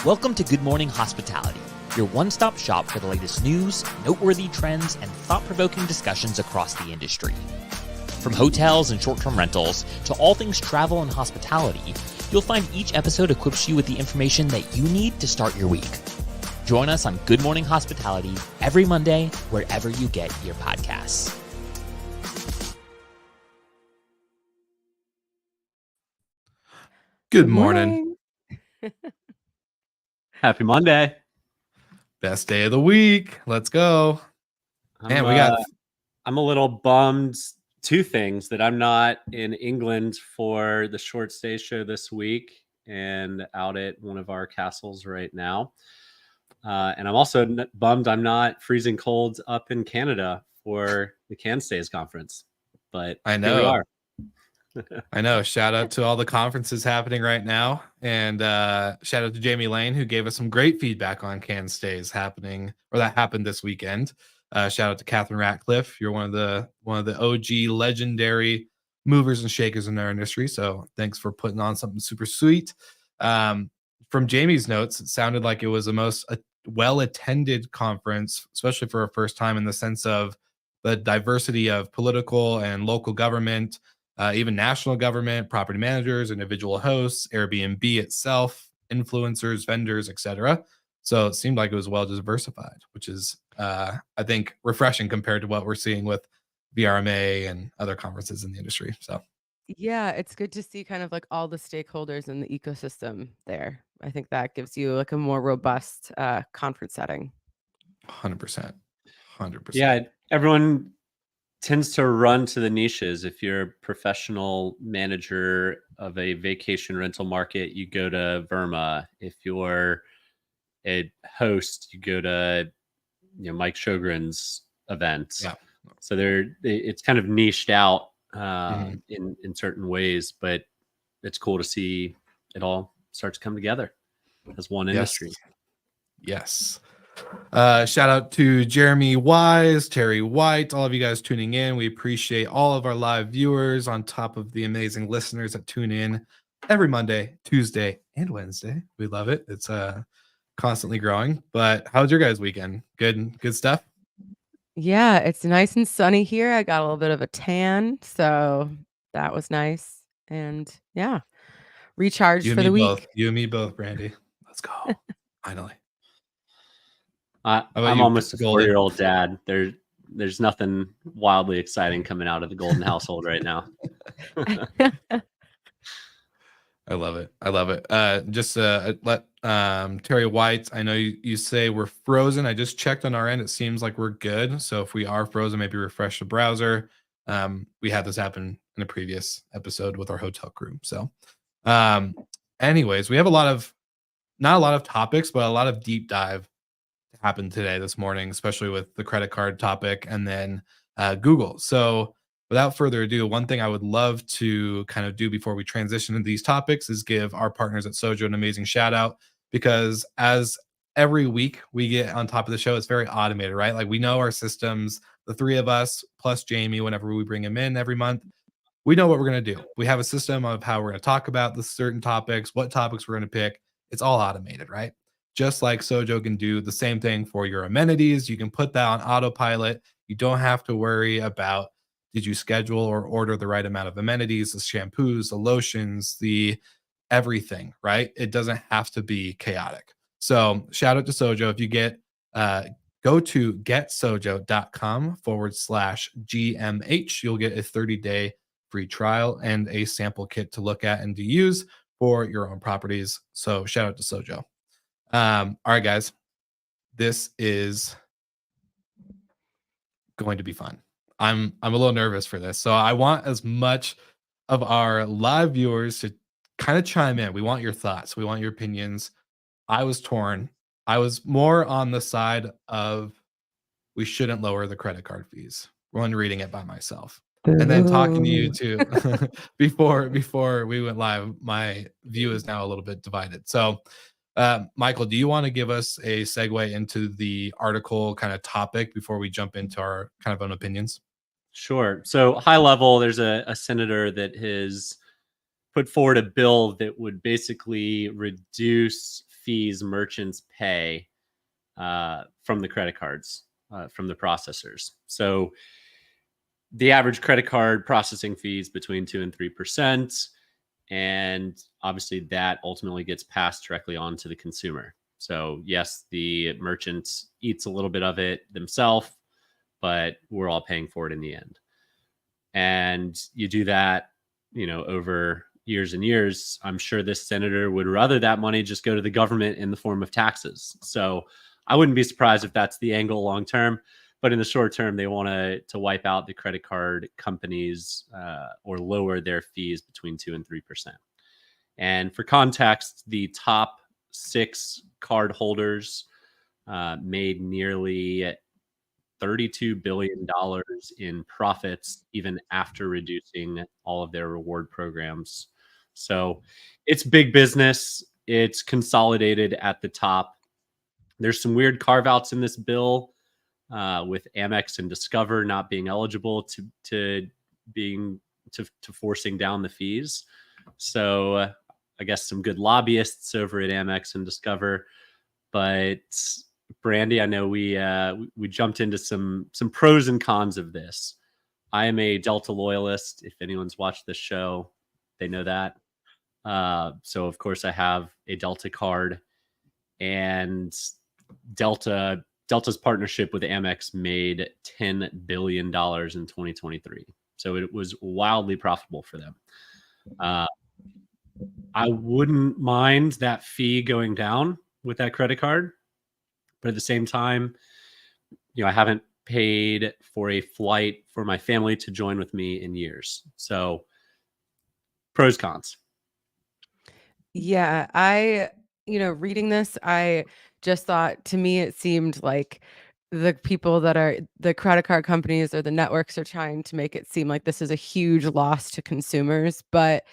Welcome to Good Morning Hospitality, your one-stop shop for the latest news, noteworthy trends, and thought-provoking discussions across the industry. From hotels and short-term rentals to all things travel and hospitality, you'll find each episode equips you with the information that you need to start your week. Join us on Good Morning Hospitality every Monday, wherever you get your podcasts. Good morning. Happy Monday. Best day of the week. Let's go. I'm a little bummed. Two things: that I'm not in England for the short stay show this week and out at one of our castles right now. And I'm also bummed I'm not freezing cold up in Canada for the Can Stays conference. But I know. Here we are. I know. Shout out to all the conferences happening right now. And shout out to Jamie Lane, who gave us some great feedback on Can Stays happening, or that happened this weekend. Shout out to Catherine Ratcliffe. You're one of the OG legendary movers and shakers in our industry. So thanks for putting on something super sweet. From Jamie's notes, it sounded like it was the most well-attended conference, especially for a first time, in the sense of the diversity of political and local government, even national government, property managers, individual hosts, Airbnb itself, influencers, vendors, etc. So it seemed like it was well diversified, which is, I think, refreshing compared to what we're seeing with VRMA and other conferences in the industry. So, yeah, it's good to see kind of like all the stakeholders in the ecosystem there. I think that gives you like a more robust conference setting. 100%. Yeah, everyone tends to run to the niches. If you're a professional manager of a vacation rental market, you go to Verma. If you're a host, you go to Mike Sjogren's event. Yeah. So it's kind of niched out in certain ways, but it's cool to see it all start to come together as one industry. Yes. Shout out to Jeremy Wise, Terry White, all of you guys tuning in. We appreciate all of our live viewers on top of the amazing listeners that tune in every Monday, Tuesday, and Wednesday. We love it. It's constantly growing. But how's your guys' weekend? Good stuff? Yeah, it's nice and sunny here. I got a little bit of a tan, so that was nice. And yeah, recharged for the week. You and me both, Brandy. Let's go. Finally. I'm almost a 4-year-old dad. There's nothing wildly exciting coming out of the Golden household right now. I love it. Just let Terry White, I know you say we're frozen. I just checked on our end. It seems like we're good. So if we are frozen, maybe refresh the browser. We had this happen in a previous episode with our hotel crew. So anyways, we have not a lot of topics, but a lot of deep dive happened this morning, especially with the credit card topic and then Google. So without further ado, one thing I would love to kind of do before we transition into these topics is give our partners at Sojo an amazing shout out, because as every week we get on top of the show, it's very automated, right? Like we know our systems, the three of us plus Jamie, whenever we bring him in every month, we know what we're going to do. We have a system of how we're going to talk about the certain topics, what topics we're going to pick. It's all automated, right? Just like Sojo can do the same thing for your amenities. You can put that on autopilot. You don't have to worry about, did you schedule or order the right amount of amenities, the shampoos, the lotions, the everything, right? It doesn't have to be chaotic. So shout out to Sojo. If you go to getsojo.com/GMH, you'll get a 30-day free trial and a sample kit to look at and to use for your own properties. So shout out to Sojo. All right, guys, this is going to be fun. I'm a little nervous for this. So I want as much of our live viewers to kind of chime in. We want your thoughts. We want your opinions. I was torn. I was more on the side of we shouldn't lower the credit card fees when reading it by myself. And then talking to you too before we went live, my view is now a little bit divided. So Michael, do you want to give us a segue into the article kind of topic before we jump into our kind of own opinions? Sure. So high level, there's a senator that has put forward a bill that would basically reduce fees merchants pay from the credit cards, from the processors. So the average credit card processing fees between 2 and 3%. And obviously that ultimately gets passed directly on to the consumer. So yes, the merchant eats a little bit of it themselves, but we're all paying for it in the end. And you do that, over years and years. I'm sure this senator would rather that money just go to the government in the form of taxes. So I wouldn't be surprised if that's the angle long term. But in the short term, they want to wipe out the credit card companies or lower their fees between 2 and 3%. And for context, the top 6 card holders made nearly $32 billion in profits, even after reducing all of their reward programs. So it's big business. It's consolidated at the top. There's some weird carve outs in this bill. With Amex and Discover not being eligible to forcing down the fees. So I guess some good lobbyists over at Amex and Discover. But Brandy, I know we jumped into some pros and cons of this. I am a Delta loyalist. If anyone's watched this show, they know that. So of course I have a Delta card, and Delta's partnership with Amex made $10 billion in 2023. So it was wildly profitable for them. I wouldn't mind that fee going down with that credit card. But at the same time, I haven't paid for a flight for my family to join with me in years. So pros, cons. Yeah, reading this, I just thought, to me, it seemed like the people that are the credit card companies or the networks are trying to make it seem like this is a huge loss to consumers. But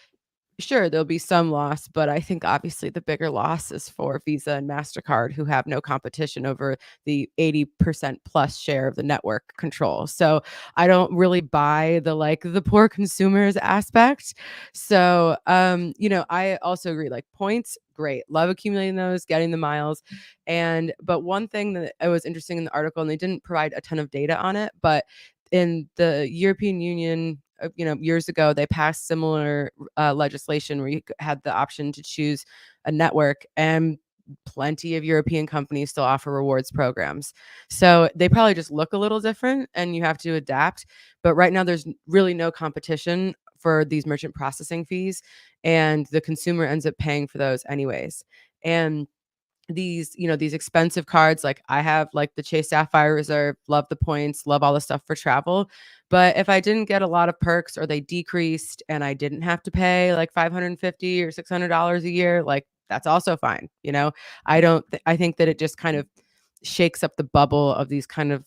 sure, there'll be some loss, but I think obviously the bigger loss is for Visa and MasterCard, who have no competition over the 80% plus share of the network control. So I don't really buy the poor consumers aspect. So, I also agree, points, great. Love accumulating those, getting the miles. But one thing that was interesting in the article, and they didn't provide a ton of data on it, but in the European Union, years ago, they passed similar legislation where you had the option to choose a network, and plenty of European companies still offer rewards programs. So they probably just look a little different and you have to adapt. But right now, there's really no competition for these merchant processing fees, and the consumer ends up paying for those anyways. And these expensive cards, like I have the Chase Sapphire Reserve, love the points, love all the stuff for travel. But if I didn't get a lot of perks, or they decreased and I didn't have to pay like $550 or $600 a year, that's also fine. I think that it just kind of shakes up the bubble of these kind of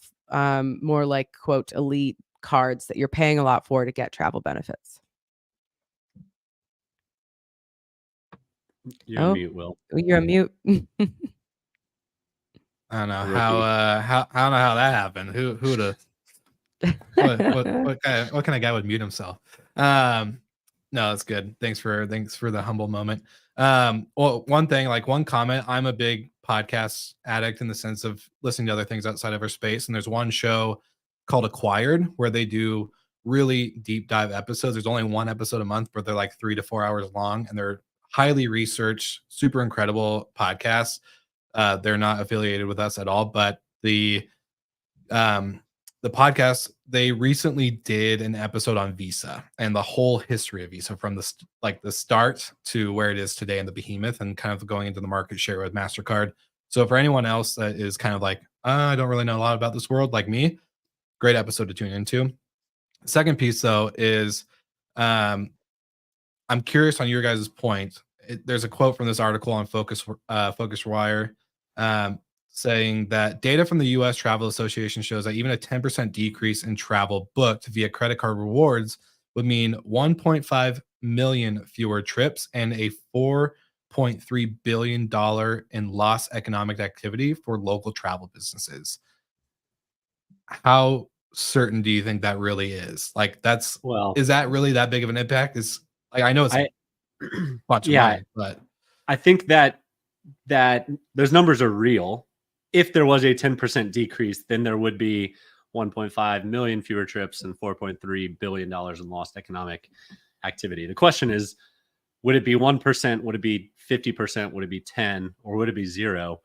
more quote elite cards that you're paying a lot for to get travel benefits. You're on mute, Will. You're on mute. I don't know how I don't know how that happened. Who would have? what kind of guy would mute himself? No, that's good. Thanks for the humble moment. Well, one thing, one comment. I'm a big podcast addict in the sense of listening to other things outside of our space. And there's one show called Acquired where they do really deep dive episodes. There's only one episode a month, but they're 3 to 4 hours long, and they're highly researched, super incredible podcasts. They're not affiliated with us at all, but the podcast, they recently did an episode on Visa and the whole history of Visa from the start to where it is today in the behemoth, and kind of going into the market share with MasterCard. So for anyone else that is kind of I don't really know a lot about this world like me, great episode to tune into. The second piece though is I'm curious on your guys' point. There's a quote from this article on FocusWire saying that data from the U.S. Travel Association shows that even a 10% decrease in travel booked via credit card rewards would mean 1.5 million fewer trips and a $4.3 billion in lost economic activity for local travel businesses. How certain do you think that really is? Is that really that big of an impact? I know it's bunch of money, but I think that that those numbers are real. If there was a 10% decrease, then there would be 1.5 million fewer trips and $4.3 billion in lost economic activity. The question is, would it be 1%? Would it be 50%? Would it be 10? Or would it be 0?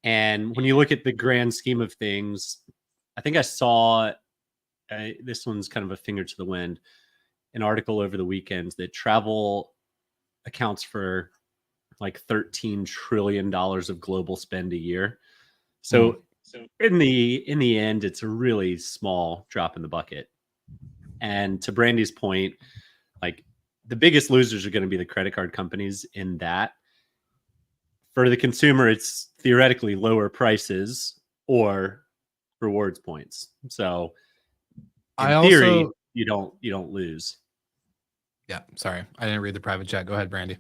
And when you look at the grand scheme of things, I think I saw, this one's kind of a finger to the wind, an article over the weekend that travel accounts for like $13 trillion of global spend a year. So in the end, it's a really small drop in the bucket. And to Brandy's point, like the biggest losers are going to be the credit card companies in that. For the consumer, it's theoretically lower prices or rewards points. So in theory, you don't lose. Yeah, sorry, I didn't read the private chat. Go ahead, Brandy.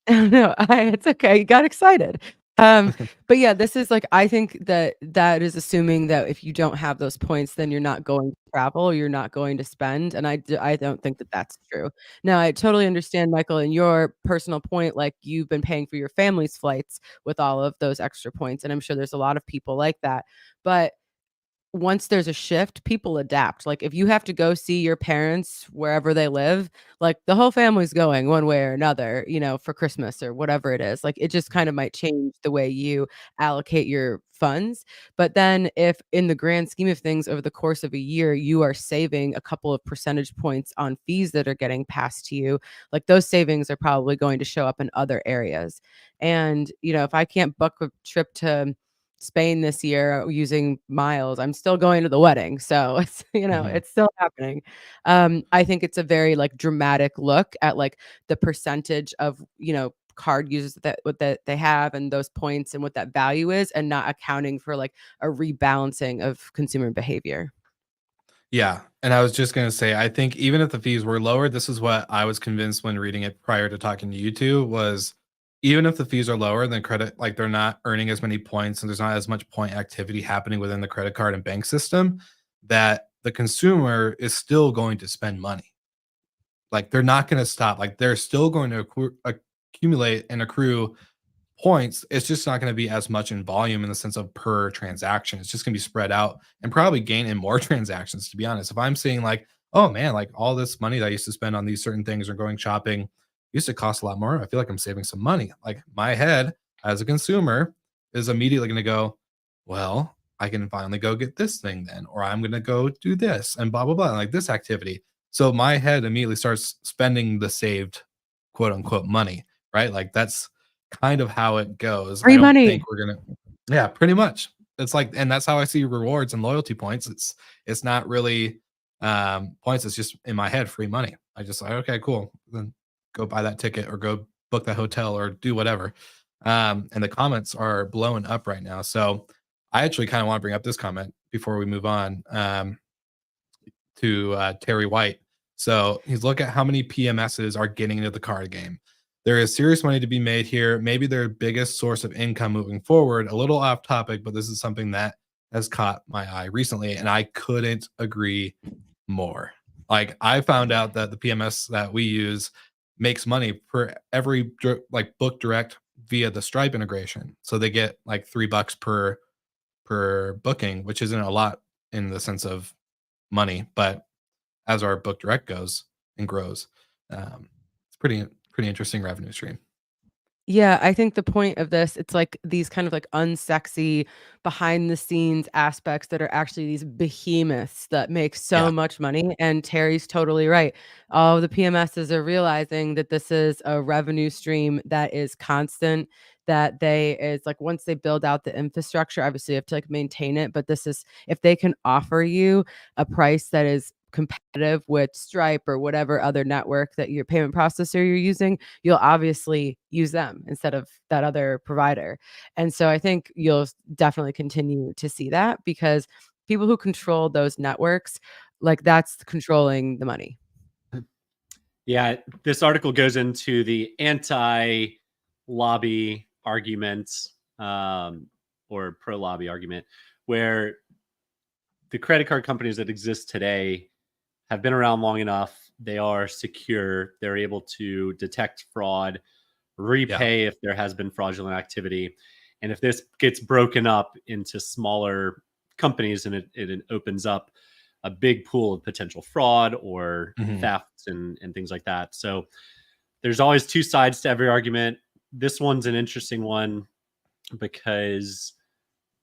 No, it's okay. You got excited. But yeah, this is like, I think that is assuming that if you don't have those points, then you're not going to travel, you're not going to spend. And I don't think that that's true. Now, I totally understand, Michael, and your personal point, like you've been paying for your family's flights with all of those extra points. And I'm sure there's a lot of people like that. But once there's a shift, people adapt. Like if you have to go see your parents wherever they live, like the whole family's going one way or another, for Christmas or whatever it is. Like it just kind of might change the way you allocate your funds. But then if in the grand scheme of things over the course of a year, you are saving a couple of percentage points on fees that are getting passed to you, like those savings are probably going to show up in other areas. And, if I can't book a trip to Spain this year using miles, I'm still going to the wedding. So it's, it's still happening. I think it's a very like dramatic look at like the percentage of, card users that what that they have and those points and what that value is, and not accounting for like a rebalancing of consumer behavior. Yeah, and I was just gonna say, I think even if the fees were lowered, this is what I was convinced when reading it prior to talking to you two, was even if the fees are lower, then credit, like they're not earning as many points and there's not as much point activity happening within the credit card and bank system, that the consumer is still going to spend money. Like they're not going to stop. Like they're still going to accumulate and accrue points. It's just not going to be as much in volume in the sense of per transaction. It's just going to be spread out and probably gain in more transactions, to be honest. If I'm seeing like, oh man, like all this money that I used to spend on these certain things or going shopping used to cost a lot more, I feel like I'm saving some money. Like my head as a consumer is immediately going to go, well, I can finally go get this thing then, or I'm going to go do this and blah, blah, blah, like this activity. So my head immediately starts spending the saved quote unquote money, right? Like that's kind of how it goes. Free I don't money. think we're gonna, yeah, pretty much. It's like, and that's how I see rewards and loyalty points. It's not really points. It's just in my head, free money. I just like, okay, cool. Then go buy that ticket or go book that hotel or do whatever. And the comments are blowing up right now. So I actually kind of want to bring up this comment before we move on to Terry White. So he's look at how many PMSs are getting into the card game. There is serious money to be made here. Maybe their biggest source of income moving forward. A little off topic, but this is something that has caught my eye recently, and I couldn't agree more. Like I found out that the PMS that we use makes money for every like book direct via the Stripe integration. So they get like $3 per booking, which isn't a lot in the sense of money, but as our book direct goes and grows, it's pretty interesting revenue stream. Yeah, I think the point of this, it's like these kind of like unsexy behind the scenes aspects that are actually these behemoths that make so Yeah. much money. And Terry's totally right. All the PMSs are realizing that this is a revenue stream that is constant, that they is like once they build out the infrastructure, obviously you have to like maintain it. But this is if they can offer you a price that is competitive with Stripe or whatever other network that your payment processor you're using, you'll obviously use them instead of that other provider. And so I think you'll definitely continue to see that because people who control those networks, like that's controlling the money. Yeah, this article goes into the anti-lobby arguments or pro-lobby argument, where the credit card companies that exist today have been around long enough. They are secure. They're able to detect fraud repay if there has been fraudulent activity. And if this gets broken up into smaller companies and it opens up a big pool of potential fraud or thefts and things like that. So there's always two sides to every argument. This one's an interesting one because,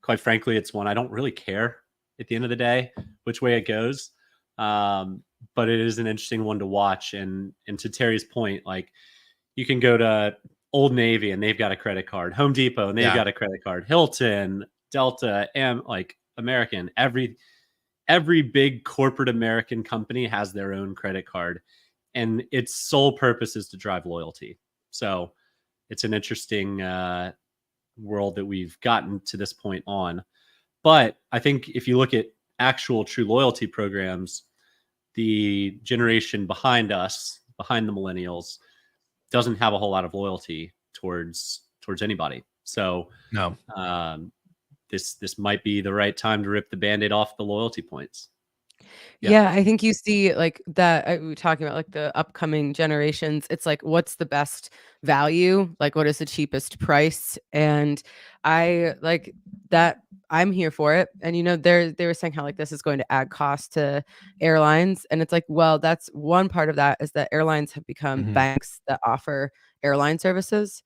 quite frankly, it's one I don't really care at the end of the day which way it goes. But it is an interesting one to watch. And to Terry's point, like, you can go to Old Navy and they've got a credit card, Home Depot and they've got a credit card, Hilton, Delta, like American, every big corporate American company has their own credit card, and its sole purpose is to drive loyalty. So it's an interesting world that we've gotten to this point on. But I think if you look at actual true loyalty programs, the generation behind us, behind the millennials, doesn't have a whole lot of loyalty towards anybody. So no, this might be the right time to rip the Band-Aid off the loyalty points. Yeah, I think you see like that. We were talking about like the upcoming generations. It's like, what's the best value? Like, what is the cheapest price? And I like that. I'm here for it. And they were saying how like this is going to add cost to airlines, and it's like, well, that's one part of that is that airlines have become banks that offer airline services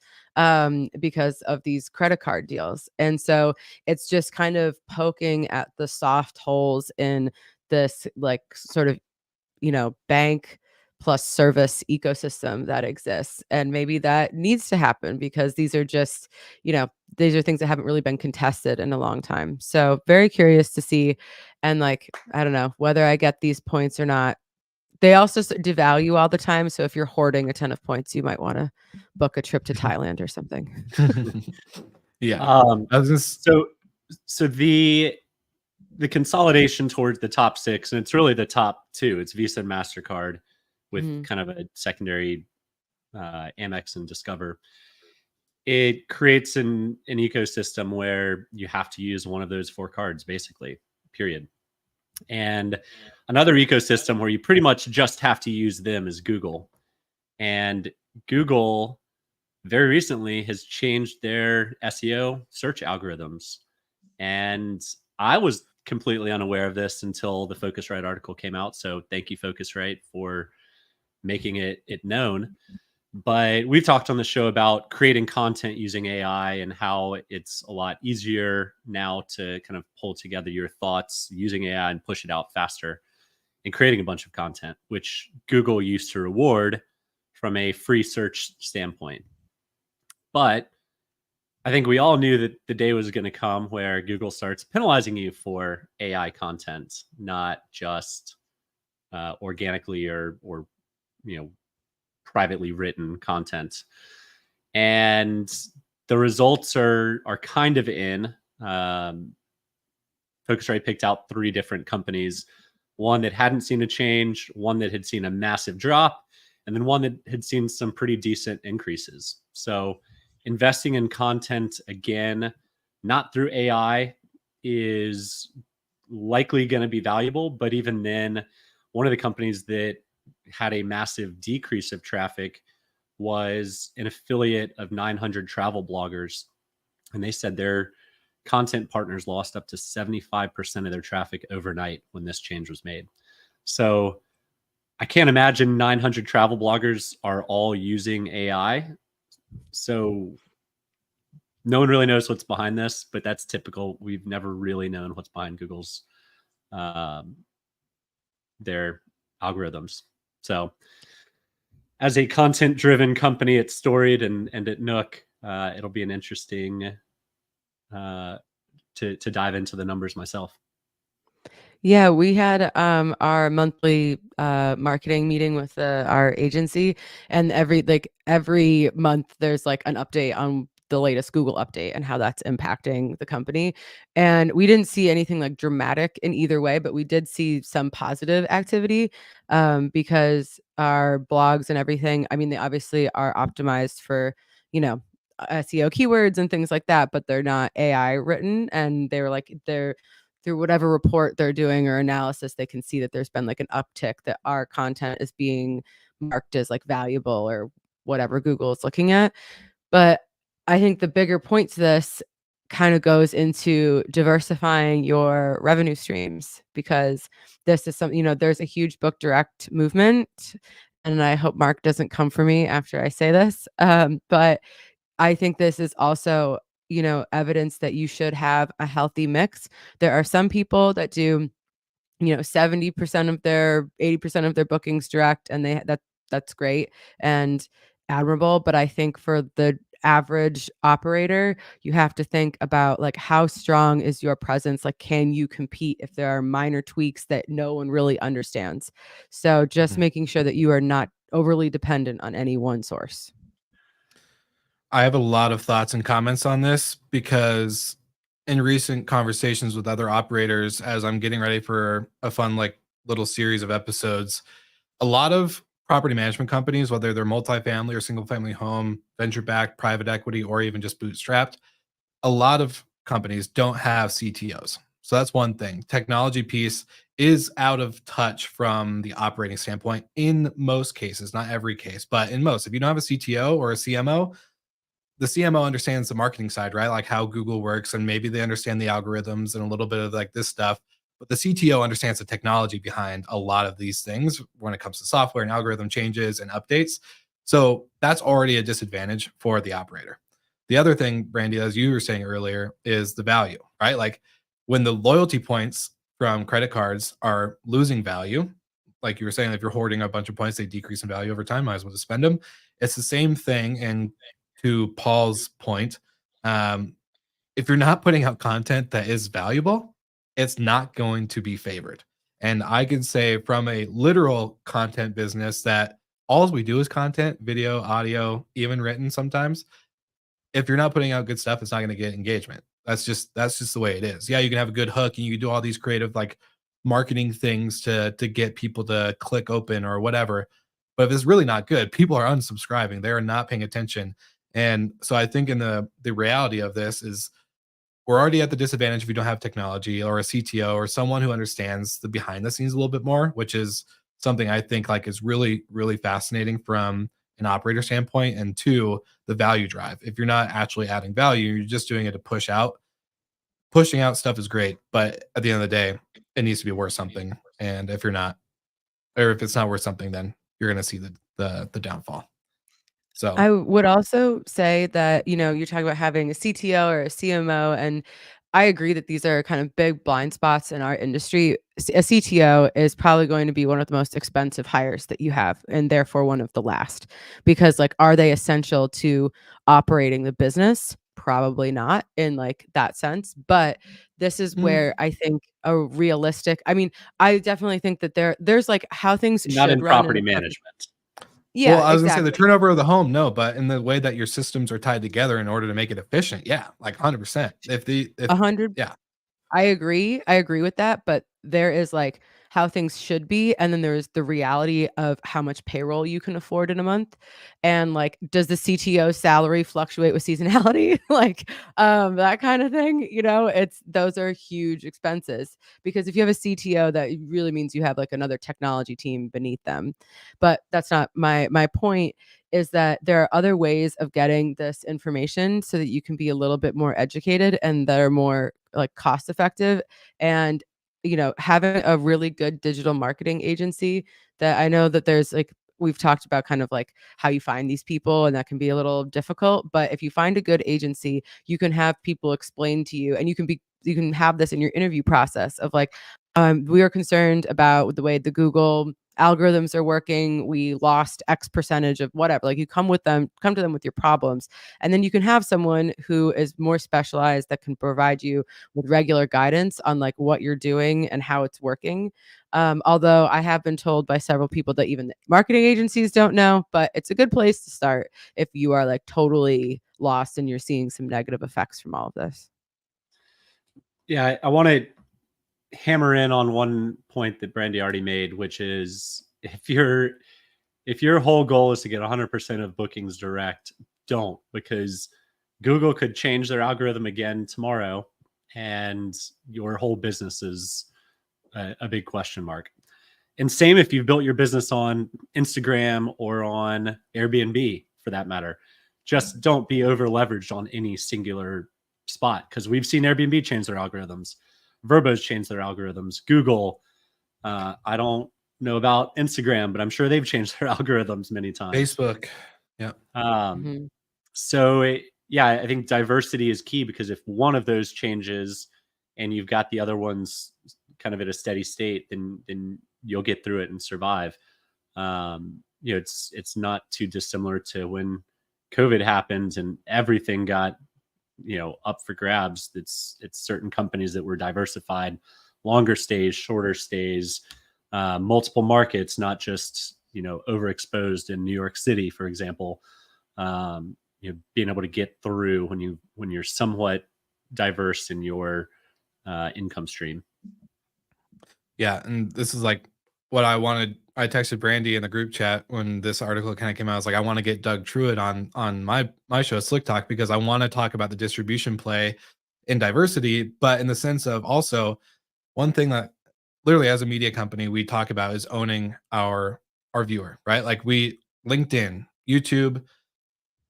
because of these credit card deals, and so it's just kind of poking at the soft holes in this like sort of bank plus service ecosystem that exists, and maybe that needs to happen because these are just these are things that haven't really been contested in a long time. So very curious to see, and like I don't know whether I get these points or not. They also devalue all the time, so if you're hoarding a ton of points, you might want to book a trip to Thailand or something. So the consolidation towards the top six, and it's really the top two. It's Visa and MasterCard with kind of a secondary Amex and Discover. It creates an ecosystem where you have to use one of those four cards, basically, period. And another ecosystem where you pretty much just have to use them is Google. And Google very recently has changed their SEO search algorithms. And I was completely unaware of this until the Focusrite article came out. So thank you, Focusrite, for making it known. But we've talked on the show about creating content using AI and how it's a lot easier now to kind of pull together your thoughts using AI and push it out faster and creating a bunch of content, which Google used to reward from a free search standpoint. But I think we all knew that the day was going to come where Google starts penalizing you for AI content, not just organically or privately written content. And the results are kind of in. Focusrite picked out 3 different companies, one that hadn't seen a change, one that had seen a massive drop, and then one that had seen some pretty decent increases. So investing in content, again, not through AI, is likely going to be valuable. But even then, one of the companies that had a massive decrease of traffic was an affiliate of 900 travel bloggers. And they said their content partners lost up to 75% of their traffic overnight when this change was made. So I can't imagine 900 travel bloggers are all using AI. So no one really knows what's behind this, but that's typical. We've never really known what's behind Google's their algorithms. So as a content-driven company at Storied and at Nook, it'll be an interesting to dive into the numbers myself. Yeah, we had our monthly marketing meeting with our agency, and every month there's like an update on the latest Google update and how that's impacting the company. And we didn't see anything like dramatic in either way, but we did see some positive activity because our blogs and everything, I mean, they obviously are optimized for, SEO keywords and things like that, but they're not AI written. And they were like, through whatever report they're doing or analysis, they can see that there's been like an uptick that our content is being marked as like valuable or whatever Google is looking at. But I think the bigger point to this kind of goes into diversifying your revenue streams, because this is something, there's a huge book direct movement. And I hope Mark doesn't come for me after I say this. But I think this is also, evidence that you should have a healthy mix. There are some people that do 70% of their 80% of their bookings direct, and that's great and admirable. But I think for the average operator, you have to think about like, how strong is your presence? Like, can you compete if there are minor tweaks that no one really understands? So just making sure that you are not overly dependent on any one source. I have a lot of thoughts and comments on this because in recent conversations with other operators, as I'm getting ready for a fun, like, little series of episodes, a lot of property management companies, whether they're multifamily or single family home, venture backed, private equity, or even just bootstrapped, a lot of companies don't have CTOs. So that's one thing. Technology piece is out of touch from the operating standpoint in most cases, not every case, but in most. If you don't have a CTO or a CMO, the CMO understands the marketing side, right? Like how Google works, and maybe they understand the algorithms and a little bit of like this stuff. But the CTO understands the technology behind a lot of these things when it comes to software and algorithm changes and updates. So that's already a disadvantage for the operator. The other thing, Brandy, as you were saying earlier, is the value, right? Like when the loyalty points from credit cards are losing value, like you were saying, if you're hoarding a bunch of points, they decrease in value over time. Might as well just spend them. It's the same thing. And to Paul's point, um, if you're not putting out content that is valuable, it's not going to be favored. And I can say from a literal content business that all we do is content, video, audio, even written sometimes. If you're not putting out good stuff, it's not going to get engagement. That's just the way it is. Yeah, you can have a good hook and you can do all these creative like marketing things to get people to click open or whatever. But if it's really not good, people are unsubscribing. They are not paying attention. And so I think in the reality of this is we're already at the disadvantage if you don't have technology or a CTO or someone who understands the behind the scenes a little bit more, which is something I think like is really, really fascinating from an operator standpoint. And two, the value drive. If you're not actually adding value, you're just doing it to push out. Pushing out stuff is great, but at the end of the day, it needs to be worth something. And if you're not, or if it's not worth something, then you're going to see the downfall. So I would also say that, you're talking about having a CTO or a CMO, and I agree that these are kind of big blind spots in our industry. A CTO is probably going to be one of the most expensive hires that you have, and therefore one of the last, because like, are they essential to operating the business? Probably not in like that sense, but this is where I think a realistic, I mean, I definitely think that there's like how things Not should in run property management. Yeah, well, I was gonna say the exactly. turnover of the home, no, but in the way that your systems are tied together in order to make it efficient, yeah, like 100%. If 100 yeah, I agree. I agree with that, but there is like how things should be, and then there's the reality of how much payroll you can afford in a month. And like, does the CTO salary fluctuate with seasonality? Like, that kind of thing, it's those are huge expenses, because if you have a CTO, that really means you have like another technology team beneath them. But that's not my point. Is that there are other ways of getting this information so that you can be a little bit more educated and that are more like cost effective. And having a really good digital marketing agency, that I know that there's like, we've talked about kind of like how you find these people, and that can be a little difficult, but if you find a good agency, you can have people explain to you, and you can have this in your interview process of like, we are concerned about the way the Google algorithms are working. We lost X percentage of whatever. Like, you come to them with your problems. And then you can have someone who is more specialized that can provide you with regular guidance on like what you're doing and how it's working. Although I have been told by several people that even marketing agencies don't know, but it's a good place to start if you are like totally lost and you're seeing some negative effects from all of this. Yeah, I want to hammer in on one point that Brandy already made, which is if your whole goal is to get 100% of bookings direct, don't, because Google could change their algorithm again tomorrow and your whole business is a big question mark. And same if you've built your business on Instagram or on Airbnb, for that matter. Just don't be over leveraged on any singular spot, because we've seen Airbnb change their algorithms, Vrbo's change their algorithms, Google. I don't know about Instagram, but I'm sure they've changed their algorithms many times. Facebook. Yeah. So I think diversity is key, because if one of those changes and you've got the other ones kind of at a steady state, then you'll get through it and survive. It's not too dissimilar to when COVID happened and everything got, up for grabs. It's certain companies that were diversified, longer stays, shorter stays, multiple markets, not just, overexposed in New York City, for example. Being able to get through when you're somewhat diverse in your income stream. Yeah, and this is like what I wanted. I texted Brandy in the group chat when this article kind of came out. I was like, I want to get Doug Truitt on my show, Slick Talk, because I want to talk about the distribution play in diversity, but in the sense of also one thing that literally as a media company we talk about is owning our viewer, right? Like LinkedIn, YouTube,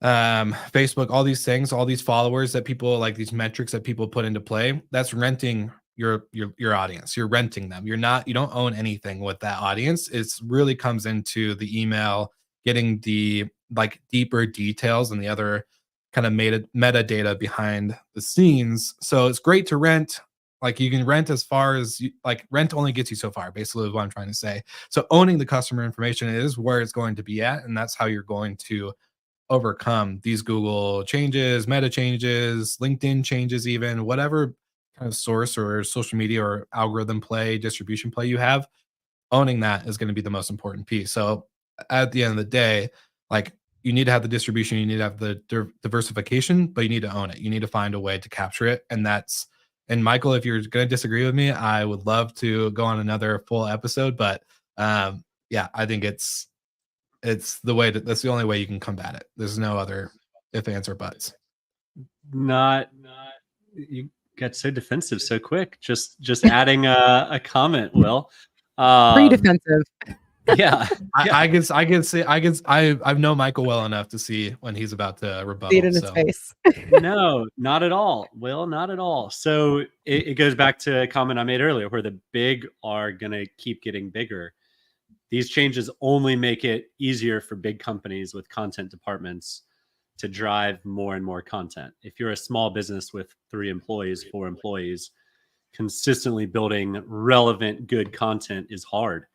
Facebook, all these things, all these followers that people like, these metrics that people put into play, that's renting your audience. You're renting them. You don't own anything with that audience. It's really comes into the email, getting the like deeper details and the other kind of metadata behind the scenes. So it's great to rent. Like you can rent as far as rent only gets you so far, basically is what I'm trying to say. So owning the customer information is where it's going to be at, and that's how you're going to overcome these Google changes, meta changes, LinkedIn changes, even whatever kind of source or social media or algorithm play, distribution play you have. Owning that is going to be the most important piece. So at the end of the day, like you need to have the distribution, you need to have the diversification, but you need to own it. You need to find a way to capture it. And Michael, if you're going to disagree with me, I would love to go on another full episode, but I think it's that's the only way you can combat it. There's no other if, ands, or buts. You got so defensive so quick. Just adding a comment, Will. Pretty defensive. Yeah. I've known Michael well enough to see when he's about to rebuttal. See it in his face. No, not at all, Will, not at all. So it goes back to a comment I made earlier, where the big are going to keep getting bigger. These changes only make it easier for big companies with content departments to drive more and more content. If you're a small business with 3 employees, 4 employees, consistently building relevant, good content is hard.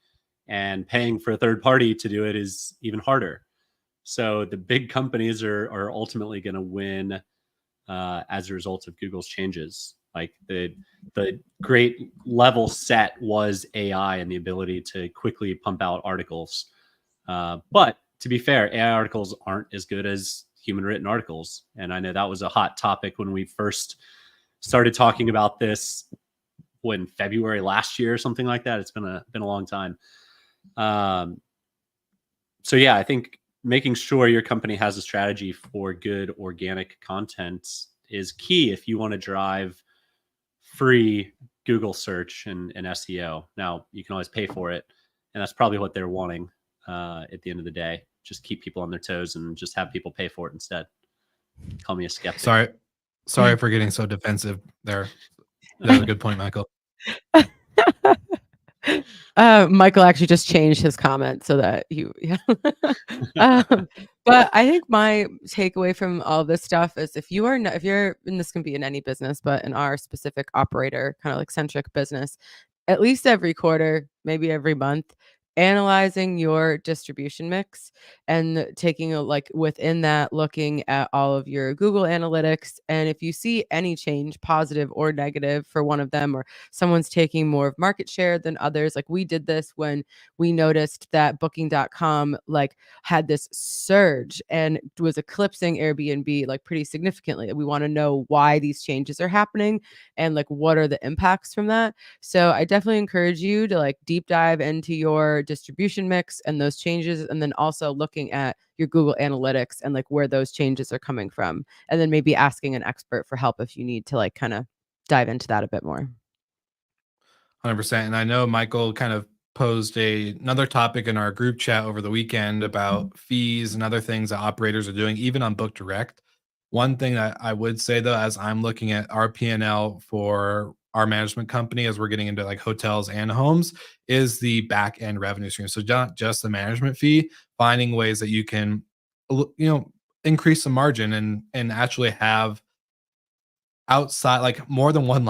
And paying for a third party to do it is even harder. So the big companies are ultimately going to win as a result of Google's changes. Like the great level set was AI and the ability to quickly pump out articles. But to be fair, AI articles aren't as good as human written articles. And I know that was a hot topic when we first started talking about this in February last year or something like that. It's been a long time. So yeah, I think making sure your company has a strategy for good organic content is key if you want to drive free Google search and SEO. Now you can always pay for it, and that's probably what they're wanting at the end of the day. Just keep people on their toes and just have people pay for it instead. Call me a skeptic. Sorry for getting so defensive there. That's a good point, Michael. Michael actually just changed his comment so that but I think my takeaway from all this stuff is if you're, and this can be in any business, but in our specific operator kind of like centric business, at least every quarter, maybe every month, analyzing your distribution mix and taking within that, looking at all of your Google analytics. And if you see any change, positive or negative for one of them, or someone's taking more of market share than others, like we did this when we noticed that booking.com had this surge and was eclipsing Airbnb pretty significantly. We want to know why these changes are happening and what are the impacts from that. So I definitely encourage you to deep dive into your distribution mix and those changes, and then also looking at your Google Analytics and where those changes are coming from, and then maybe asking an expert for help if you need to kind of dive into that a bit more. 100%. And I know Michael kind of posed another topic in our group chat over the weekend about fees and other things that operators are doing, even on Book Direct. One thing that I would say though, as I'm looking at our P&L for our management company, as we're getting into like hotels and homes, is the back end revenue stream. So not just the management fee, finding ways that you can, increase the margin and actually have outside, like more than one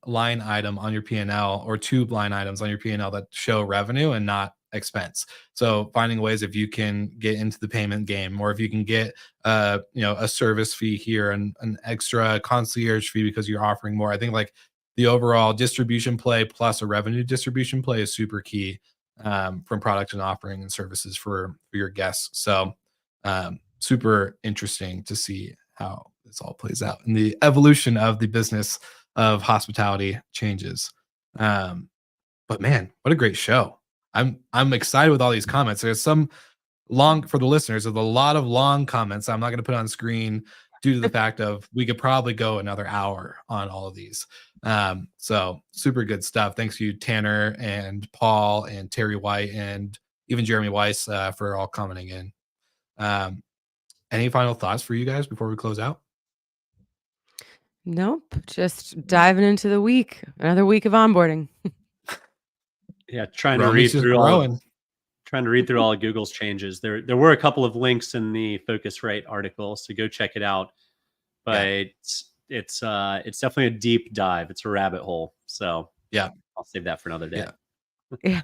line item on your P&L, or two line items on your P&L that show revenue and not expense. So finding ways, if you can get into the payment game, or if you can get a service fee here and an extra concierge fee because you're offering more. I think like the overall distribution play plus a revenue distribution play is super key, from product and offering and services for your guests. So super interesting to see how this all plays out and the evolution of the business of hospitality changes. But man, what a great show. I'm excited with all these comments. There's some long, for the listeners, there's a lot of long comments I'm not going to put on screen due to the fact of we could probably go another hour on all of these. So super good stuff. Thanks to you, Tanner and Paul and Terry White and even Jeremy Weiss, for all commenting in. Any final thoughts for you guys before we close out? Nope. Just diving into the week. Another week of onboarding. Yeah, trying to read through all of Google's changes. There were a couple of links in the Focusrite article, so go check it out. But it's definitely a deep dive. It's a rabbit hole. So yeah, I'll save that for another day. Yeah.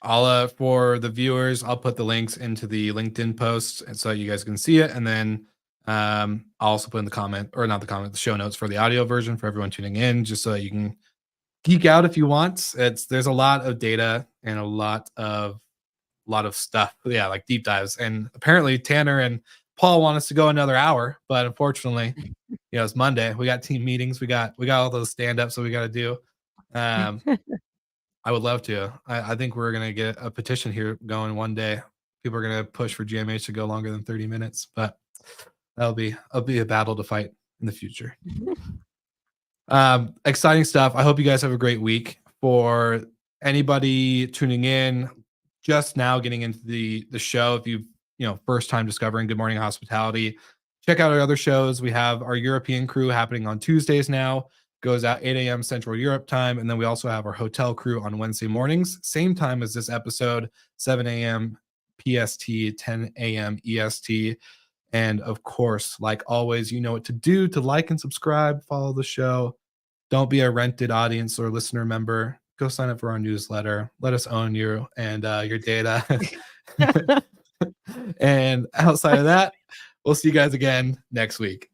I'll for the viewers, I'll put the links into the LinkedIn post and so you guys can see it. And then I'll also put in the show notes for the audio version for everyone tuning in, just so that you can geek out if you want. There's a lot of data and a lot of stuff. Yeah, like deep dives. And apparently Tanner and Paul want us to go another hour, but unfortunately, it's Monday. We got team meetings. We got all those stand-ups that we got to do. I would love to. I think we're going to get a petition here going one day. People are going to push for GMH to go longer than 30 minutes, but that'll be a battle to fight in the future. Exciting stuff. I hope you guys have a great week. For anybody tuning in just now, getting into the show, if you first time discovering Good Morning Hospitality, check out our other shows. We have our European crew happening on Tuesdays now. Goes out 8 a.m. Central Europe time. And then we also have our hotel crew on Wednesday mornings, same time as this episode, 7 a.m. PST, 10 a.m. EST. And of course, like always, you know what to do to like and subscribe, follow the show. Don't be a rented audience or listener member. Go sign up for our newsletter. Let us own you and your data. And outside of that, we'll see you guys again next week.